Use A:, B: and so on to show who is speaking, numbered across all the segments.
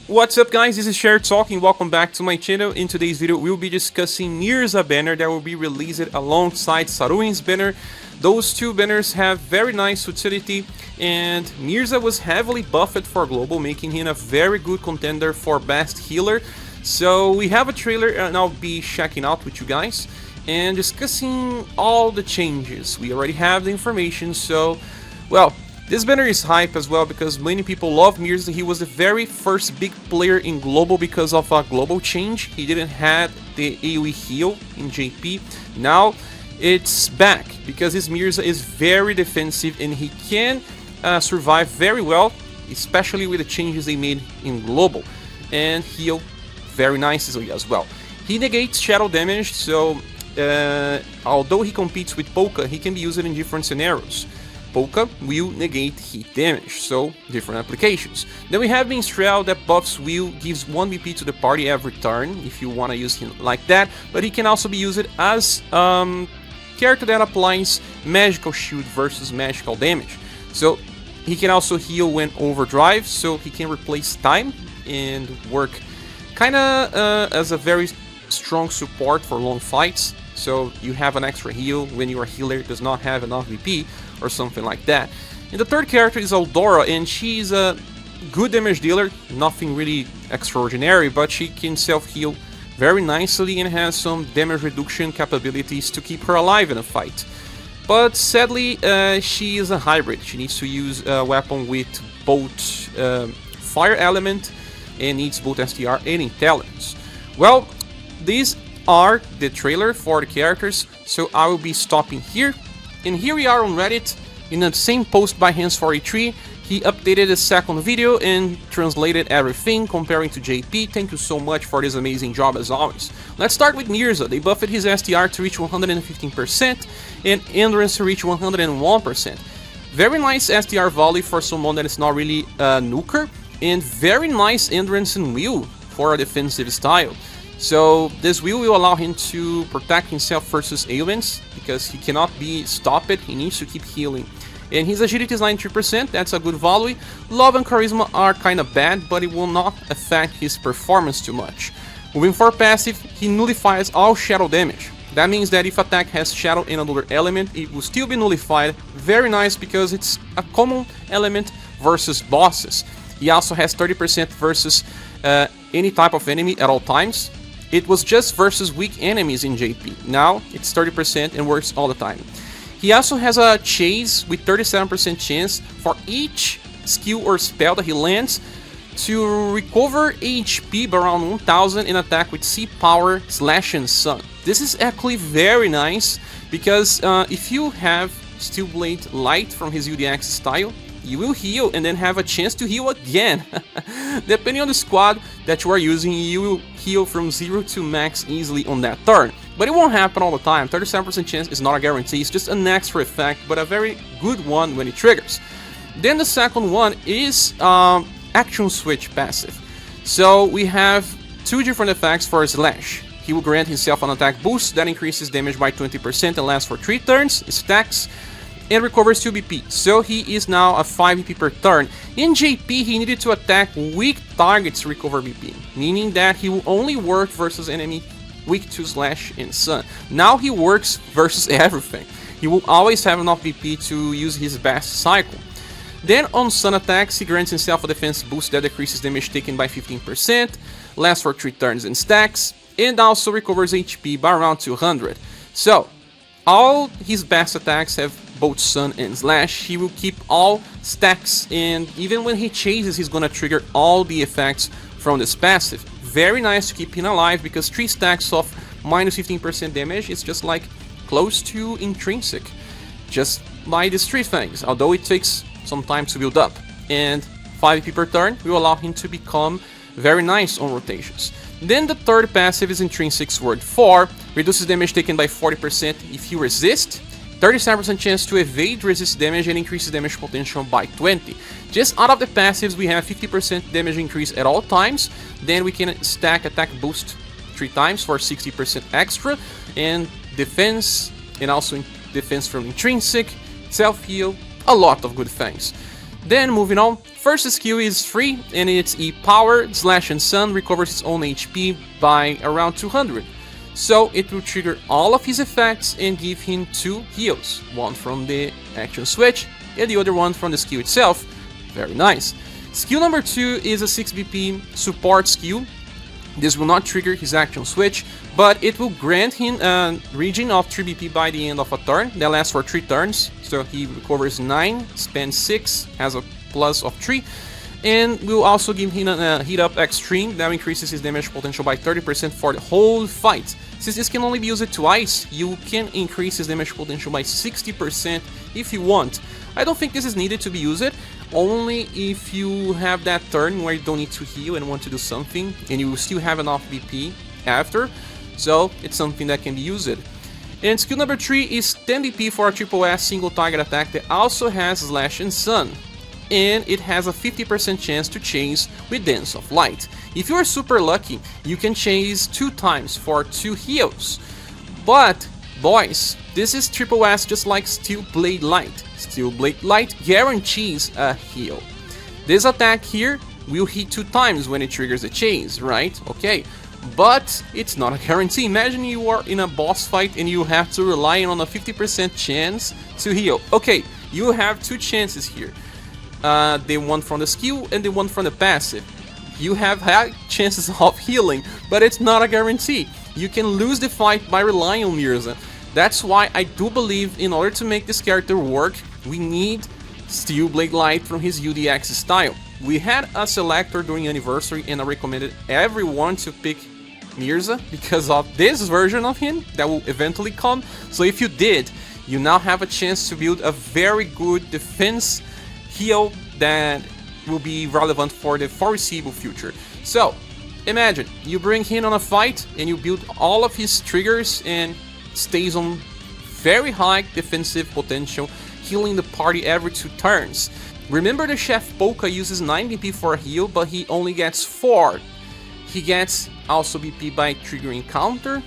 A: What's up guys, this is ScherBR talking, welcome back to my channel. In today's video we'll be discussing Mirsa banner that will be released alongside Saruin's banner. Those two banners have very nice utility, and Mirsa was heavily buffed for global, making him a very good contender for best healer. So we have a trailer and I'll be checking out with you guys and discussing all the changes. We already have the information, so well, this banner is hype as well because many people love Mirsa. He was the very first big player in global because of a global change. He didn't have the AoE heal in JP. Now it's back because his Mirsa is very defensive and he can survive very well, especially with the changes they made in global, and heal very nicely as well. He negates shadow damage, so although he competes with Polka, he can be used in different scenarios. Polka will negate heat damage, so different applications. Then we have Minstrel that buffs Will, gives 1 BP to the party every turn, if you want to use him like that, but he can also be used as character that applies magical shield versus magical damage. So he can also heal when overdrive, so he can replace time and work kinda as a very strong support for long fights. So you have an extra heal when your healer does not have enough VP or something like that. And the third character is Aldora, and she's a good damage dealer, nothing really extraordinary, but she can self-heal very nicely and has some damage reduction capabilities to keep her alive in a fight. But sadly, she is a hybrid. She needs to use a weapon with both fire element and needs both STR and intelligence. Well, these are the trailer for the characters, so I will be stopping here. And here we are on Reddit in the same post by Hands43. He updated the second video and translated everything comparing to JP. Thank you so much for this amazing job as always. Let's start with Mirsa. They buffed his STR to reach 115% and endurance to reach 101%. Very nice STR volley for someone that is not really a nuker, and very nice endurance and will for a defensive style. So this will allow him to protect himself versus ailments because he cannot be stopped. He needs to keep healing. And his agility is 93%, that's a good volley. Love and charisma are kinda bad, but it will not affect his performance too much. Moving for passive, he nullifies all shadow damage. That means that if attack has shadow and another element, it will still be nullified. Very nice because it's a common element versus bosses. He also has 30% versus any type of enemy at all times. It was just versus weak enemies in JP. Now it's 30% and works all the time. He also has a chase with 37% chance for each skill or spell that he lands to recover HP by around 1000 and attack with C power slash and sun. This is actually very nice because if you have Steel Blade Light from his UDX style, you will heal and then have a chance to heal again. Depending on the squad that you are using, you will heal from 0 to max easily on that turn. But it won't happen all the time. 37% chance is not a guarantee, it's just an extra effect, but a very good one when it triggers. Then the second one is Action Switch passive. So we have two different effects for Slash. He will grant himself an attack boost that increases damage by 20% and lasts for 3 turns, stacks, and recovers 2 BP, so he is now a 5 BP per turn. In JP, he needed to attack weak targets to recover BP, meaning that he will only work versus enemy weak to Slash and Sun. Now he works versus everything. He will always have enough BP to use his best cycle. Then on Sun attacks, he grants himself a defense boost that decreases damage taken by 15%, lasts for 3 turns and stacks, and also recovers HP by around 200. So, all his best attacks have both Sun and Slash. He will keep all stacks, and even when he chases, he's gonna trigger all the effects from this passive. Very nice to keep him alive because 3 stacks of minus 15% damage is just like close to intrinsic, just by these 3 things, although it takes some time to build up. And 5 EP per turn will allow him to become very nice on rotations. Then the third passive is Intrinsic Sword 4, reduces damage taken by 40% if you resist, 37% chance to evade resist damage and increases damage potential by 20. Just out of the passives we have 50% damage increase at all times, then we can stack attack boost 3 times for 60% extra, and defense, and also defense from intrinsic, self-heal, a lot of good things. Then moving on, first skill is free and it's E-Power, Slash and Sun recovers its own HP by around 200. So it will trigger all of his effects and give him 2 heals, one from the action switch and the other one from the skill itself. Very nice. Skill number 2 is a 6 BP support skill. This will not trigger his action switch, but it will grant him a regen of 3 BP by the end of a turn. That lasts for 3 turns, so he recovers 9, spends 6, has a plus of 3. And will also give him a Heat Up Extreme that increases his damage potential by 30% for the whole fight. Since this can only be used twice, you can increase his damage potential by 60% if you want. I don't think this is needed to be used, only if you have that turn where you don't need to heal and want to do something, and you still have enough BP after, so it's something that can be used. And skill number 3 is 10 BP for a triple S single target attack that also has Slash and Sun. And it has a 50% chance to chase with Dance of Light. If you are super lucky, you can chase 2 times for 2 heals. But, boys, this is triple S just like Steel Blade Light. Steel Blade Light guarantees a heal. This attack here will hit 2 times when it triggers a chase, right? Okay, but it's not a guarantee. Imagine you are in a boss fight and you have to rely on a 50% chance to heal. Okay, you have 2 chances here. The one from the skill and the one from the passive. You have high chances of healing, but it's not a guarantee. You can lose the fight by relying on Mirsa. That's why I do believe in order to make this character work, we need Steel Blade Light from his UDX style. We had a selector during UniverSe and I recommended everyone to pick Mirsa because of this version of him that will eventually come. So if you did, you now have a chance to build a very good defense heal that will be relevant for the foreseeable future. So, imagine, you bring him on a fight and you build all of his triggers and stays on very high defensive potential, healing the party every 2 turns. Remember the Chef Polka uses 9 BP for a heal, but he only gets 4. He gets also BP by triggering counter.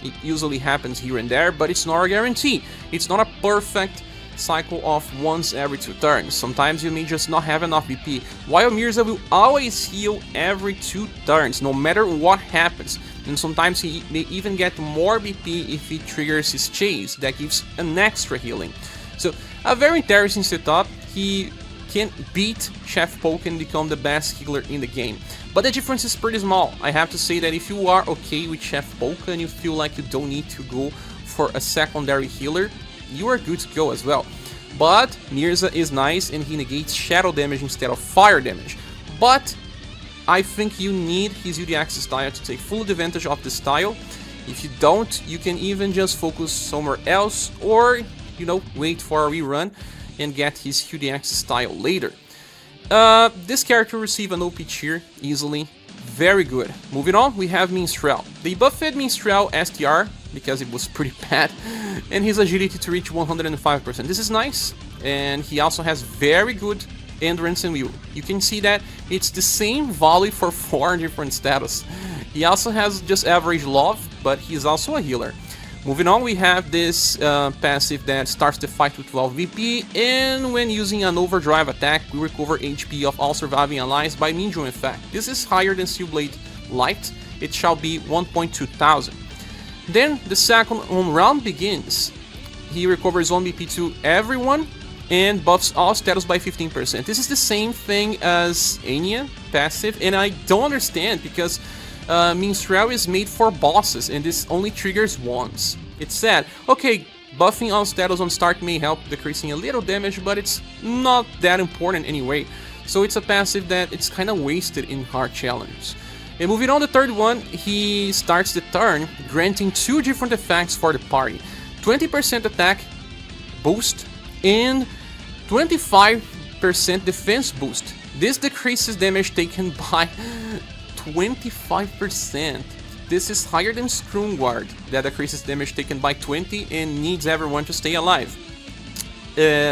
A: It usually happens here and there, but it's not a guarantee. It's not a perfect cycle of once every 2 turns. Sometimes you may just not have enough BP, while Mirsa will always heal every 2 turns, no matter what happens. And sometimes he may even get more BP if he triggers his chase, that gives an extra healing. So, a very interesting setup. He can beat Chef Polka and become the best healer in the game. But the difference is pretty small. I have to say that if you are okay with Chef Polka and you feel like you don't need to go for a secondary healer, you are good to go as well. But Mirsa is nice and he negates shadow damage instead of fire damage. But I think you need his UDX style to take full advantage of the style. If you don't, you can even just focus somewhere else or, you know, wait for a rerun and get his UDX style later. This character received an OP tier easily. Very good. Moving on, we have Minstrel. They buffed Minstrel STR because it was pretty bad, and his agility to reach 105%. This is nice, and he also has very good endurance and will. You can see that it's the same volley for 4 different status. He also has just average love, but he's also a healer. Moving on, we have this passive that starts the fight with 12 VP, and when using an overdrive attack, we recover HP of all surviving allies by medium effect. This is higher than Steel Blade Light. It shall be 1.2 thousand. Then the second round begins. He recovers 1 BP to everyone and buffs all status by 15%. This is the same thing as Anya passive, and I don't understand because Minstrel is made for bosses and this only triggers once. It's sad. Okay, buffing all status on start may help decreasing a little damage, but it's not that important anyway. So it's a passive that it's kind of wasted in hard challenges. And moving on, the third one, he starts the turn granting 2 different effects for the party. 20% attack boost and 25% defense boost. This decreases damage taken by 25%. This is higher than Scrum-Guard, that decreases damage taken by 20 and needs everyone to stay alive.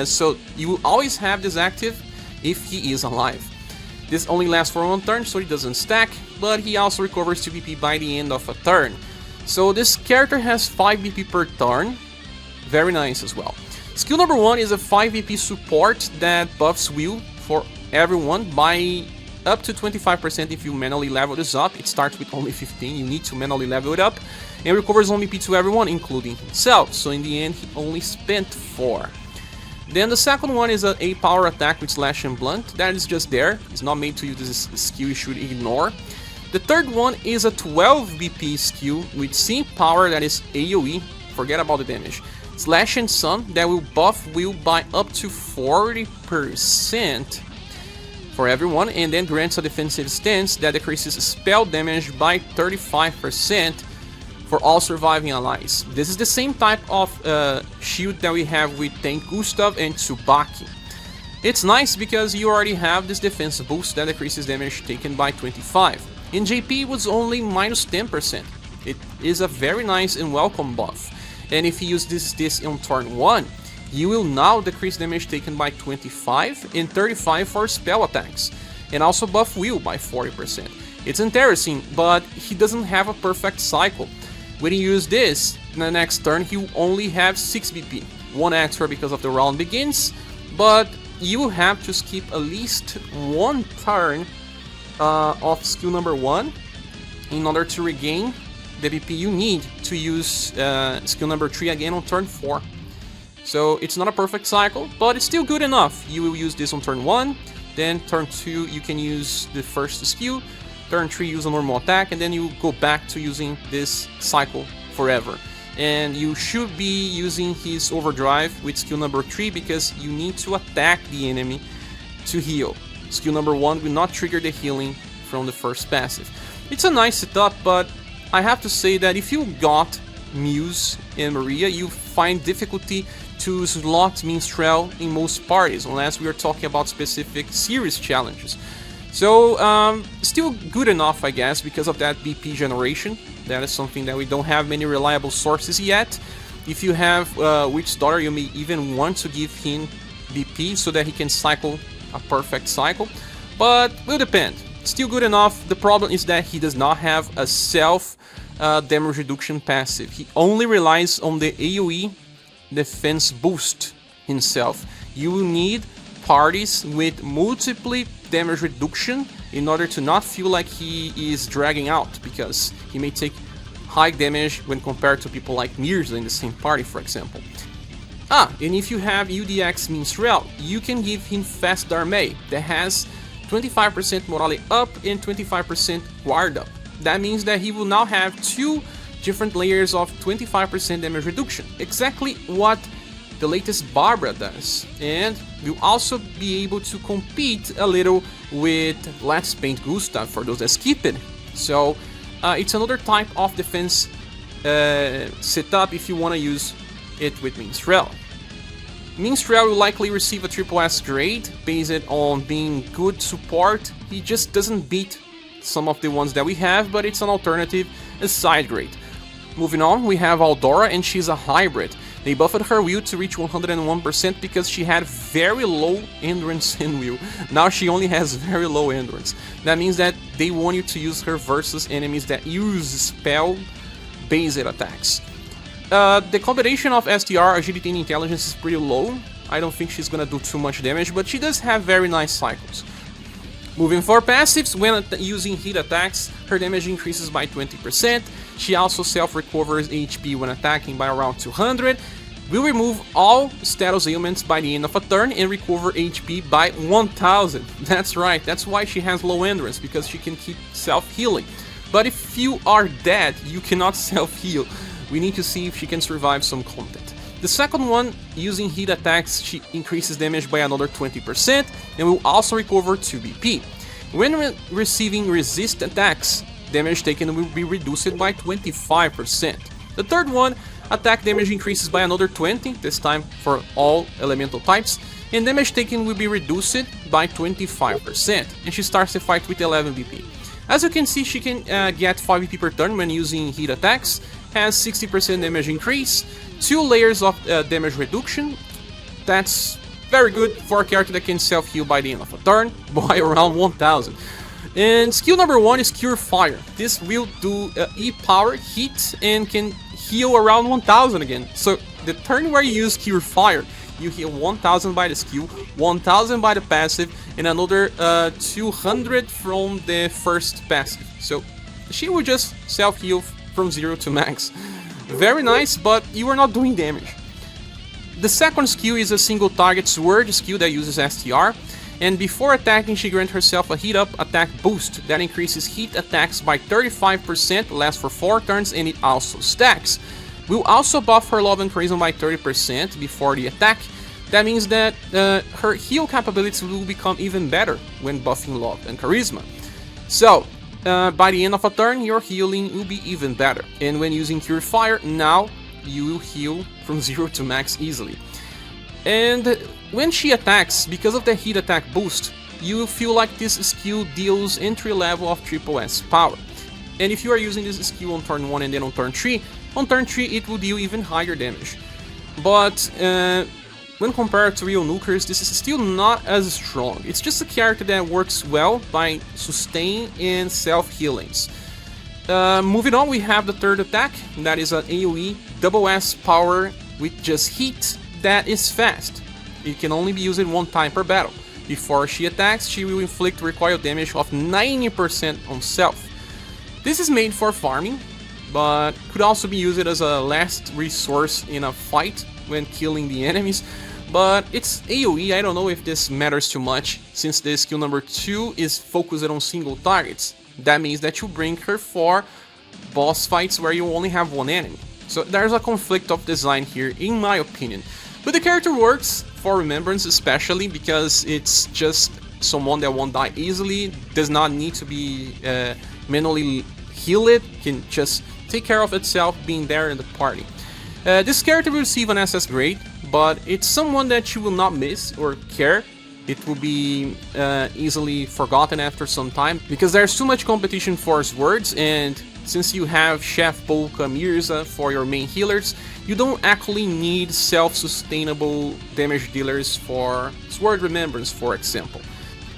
A: So you will always have this active if he is alive. This only lasts for 1 turn, so he doesn't stack, but he also recovers 2 BP by the end of a turn. So this character has 5 BP per turn. Very nice as well. Skill number 1 is a 5 VP support that buffs Will for everyone by up to 25% if you manually level this up. It starts with only 15, you need to manually level it up, and recovers only BP to everyone, including himself, so in the end he only spent 4. Then the second one is a power attack with Slash and Blunt. That is just there, it's not made to use this skill, you should ignore. The third one is a 12 BP skill with Sync Power, that is AoE, forget about the damage. Slash and Sun, that will buff Will by up to 40% for everyone, and then grants a defensive stance that decreases spell damage by 35% for all surviving allies. This is the same type of shield that we have with Tank Gustav and Tsubaki. It's nice because you already have this defense boost that decreases damage taken by 25. In JP it was only minus 10%. It is a very nice and welcome buff. And if you use this on turn 1, you will now decrease damage taken by 25 and 35 for spell attacks, and also buff Will by 40%. It's interesting, but he doesn't have a perfect cycle. When you use this, in the next turn he will only have 6 BP, 1 extra because of the round begins, but you will have to skip at least 1 turn of skill number 1 in order to regain the BP you need to use skill number 3 again on turn 4. So it's not a perfect cycle, but it's still good enough. You will use this on turn 1, then turn 2 you can use the first skill, turn 3 use a normal attack, and then you go back to using this cycle forever. And you should be using his overdrive with skill number 3 because you need to attack the enemy to heal. Skill number 1 will not trigger the healing from the first passive. It's a nice setup, but I have to say that if you got Muse and Maria, you find difficulty to slot Minstrel in most parties, unless we are talking about specific series challenges. So, still good enough, I guess, because of that BP generation. That is something that we don't have many reliable sources yet. If you have Witch's Daughter, you may even want to give him BP so that he can cycle a perfect cycle, but will depend. Still good enough. The problem is that he does not have a self damage reduction passive. He only relies on the AoE defense boost himself. You will need parties with multiple damage reduction in order to not feel like he is dragging out, because he may take high damage when compared to people like Mirsa in the same party, for example. And if you have UDX Minstrel, you can give him Fast Darmei that has 25% morale up and 25% guard up. That means that he will now have 2 different layers of 25% damage reduction, exactly what the latest Barbara does, and will also be able to compete a little with Let's Paint Gustav for those that skip it. So it's another type of defense setup if you want to use it with Minstrel. Minstrel will likely receive a triple S grade based on being good support. He just doesn't beat some of the ones that we have, but it's an alternative, a side grade. Moving on, we have Aldora, and she's a hybrid. They buffed her will to reach 101% because she had very low endurance in will. Now she only has very low endurance. That means that they want you to use her versus enemies that use spell-based attacks. The combination of STR, agility, and intelligence is pretty low. I don't think she's gonna do too much damage, but she does have very nice cycles. Moving for passives, when using hit attacks, her damage increases by 20%. She also self-recovers HP when attacking by around 200. Will remove all status ailments by the end of a turn and recover HP by 1000. That's right, that's why she has low endurance, because she can keep self-healing. But if you are dead, you cannot self-heal. We need to see if she can survive some content. The second one, using hit attacks, she increases damage by another 20% and will also recover 2 BP. When receiving resist attacks, damage taken will be reduced by 25%. The third one, attack damage increases by another 20, this time for all elemental types, and damage taken will be reduced by 25%, and she starts the fight with 11 BP. As you can see, she can get 5 BP per turn when using hit attacks, has 60% damage increase, 2 layers of damage reduction. That's very good for a character that can self-heal by the end of a turn by around 1000. And skill number 1 is Cure Fire. This will do E-Power hit and can heal around 1000 again. So the turn where you use Cure Fire, you heal 1000 by the skill, 1000 by the passive, and another 200 from the first passive. So she will just self-heal from 0 to max. Very nice, but you are not doing damage. The second skill is a single target sword skill that uses STR, and before attacking she grants herself a heat up attack boost that increases heat attacks by 35%, lasts for 4 turns, and it also stacks. Will also buff her love and charisma by 30% before the attack. That means that her heal capabilities will become even better when buffing love and charisma. So by the end of a turn your healing will be even better, and when using Cure Fire now you will heal from 0 to max easily. And when she attacks, because of the heat attack boost, you will feel like this skill deals entry level of SSS power. And if you are using this skill on turn 1 and then on turn 3 it will deal even higher damage. But when compared to real nukers, this is still not as strong. It's just a character that works well by sustain and self-healings. Moving on, we have the third attack, that is an AoE double S power with just heat that is fast. It can only be used one time per battle. Before she attacks, she will inflict recoil damage of 90% on self. This is made for farming, but could also be used as a last resource in a fight when killing the enemies. But it's AoE, I don't know if this matters too much, since the skill number 2 is focused on single targets. That means that you bring her for boss fights where you only have one enemy. So there's a conflict of design here, in my opinion. But the character works for Remembrance, especially because it's just someone that won't die easily, does not need to be manually healed, can just take care of itself being there in the party. This character will receive an SS grade, but it's someone that you will not miss or care. It will be easily forgotten after some time, because there's too much competition for swords, and since you have Chef, Polka, Mirsa for your main healers, you don't actually need self-sustainable damage dealers for Sword Remembrance, for example.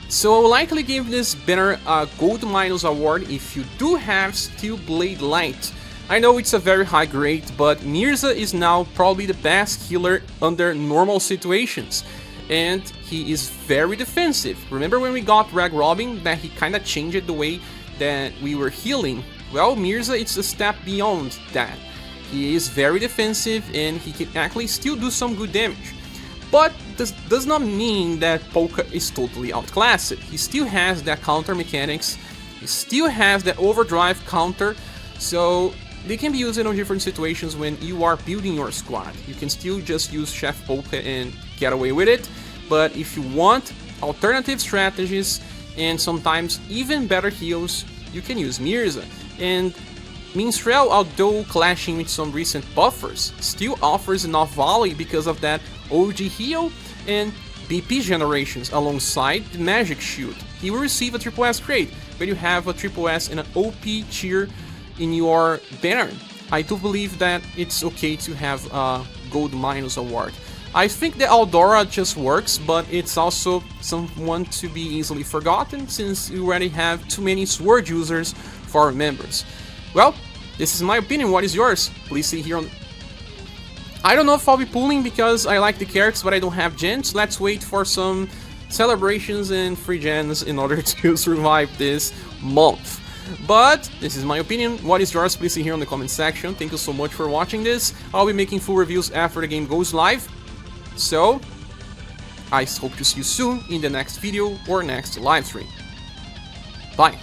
A: So I will likely give this banner a Gold Minus award if you do have Steel Blade Light. I know it's a very high grade, but Mirsa is now probably the best healer under normal situations. And he is very defensive. Remember when we got Rag Robin, that he kinda changed the way that we were healing? Well, Mirsa, it's a step beyond that. He is very defensive and he can actually still do some good damage. But this does not mean that Polka is totally outclassed. He still has that counter mechanics, he still has that overdrive counter, so they can be used in different situations when you are building your squad. You can still just use Chef Polka and get away with it, but if you want alternative strategies and sometimes even better heals, you can use Mirsa. And Minstrel, although clashing with some recent buffers, still offers enough volley because of that OG heal and BP generations alongside the magic shield. He will receive a SSS grade, but you have a SSS and an OP tier in your banner. I do believe that it's okay to have a Gold Minus award. I think the Aldora just works, but it's also someone to be easily forgotten since you already have too many sword users for members. Well, this is my opinion. What is yours? Please see here on... I don't know if I'll be pulling because I like the characters, but I don't have gens. Let's wait for some celebrations and free gens in order to survive this month. But this is my opinion. What is yours? Please see here in the comment section. Thank you so much for watching this. I'll be making full reviews after the game goes live. So, I hope to see you soon in the next video or next live stream. Bye.